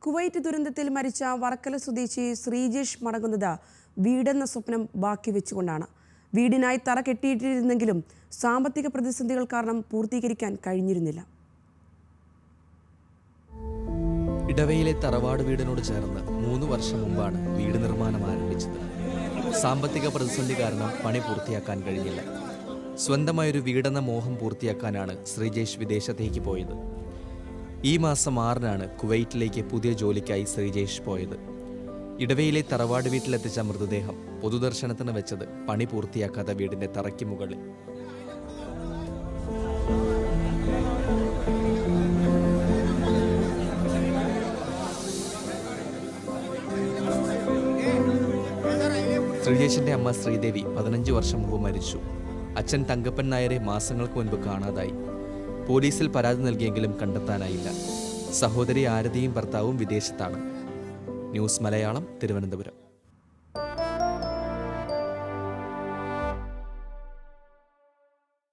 Kuwait ദുരന്തത്തിൽ മരിച്ച വർക്കല സ്വദേശി ശ്രീജേഷ് മടങ്ങുന്നത് വീടെന്ന സ്വപ്നം ബാക്കി വെച്ചുകൊണ്ടാണ്. വീടിനായി തറ കെട്ടിയിട്ടിരുന്നെങ്കിലും സാമ്പത്തിക പ്രതിസന്ധികൾ കാരണം പൂർത്തീകരിക്കാൻ കഴിഞ്ഞിരുന്നില്ല. ഇടവയിലെ തറവാട് വീടിനോട് ചേർന്ന് 3 വർഷം മുമ്പാണ് വീട് നിർമ്മാണം ആരംഭിച്ചത്. സാമ്പത്തിക പ്രതിസന്ധി കാരണം പണി പൂർത്തിയാക്കാൻ കഴിഞ്ഞില്ല. സ്വന്തമായൊരു വീടെന്ന മോഹം പൂർത്തിയാക്കാനാണ് ശ്രീജേഷ് വിദേശത്തേക്ക് പോയത്. ഈ മാസം 6-നാണ് കുവൈറ്റിലേക്ക് പുതിയ ജോലിക്കായി ശ്രീജേഷ് പോയത്. ഇടവയിലെ തറവാട് വീട്ടിലെത്തിച്ച മൃതദേഹം പൊതുദർശനത്തിന് വെച്ചത് പണി പൂർത്തിയാക്കാത്ത വീടിന്റെ തറയ്ക്ക് മുകളിൽ. ശ്രീജേഷിന്റെ അമ്മ ശ്രീദേവി 15 വർഷം മുമ്പ് മരിച്ചു. അച്ഛൻ തങ്കപ്പൻ നായരെ മാസങ്ങൾക്ക് മുൻപ് കാണാതായി. പോലീസിൽ പരാതി നൽകിയെങ്കിലും കണ്ടെത്താനായില്ല. സഹോദരി ആരതിയും ഭർത്താവും വിദേശത്താണ്. ന്യൂസ് മലയാളം, തിരുവനന്തപുരം.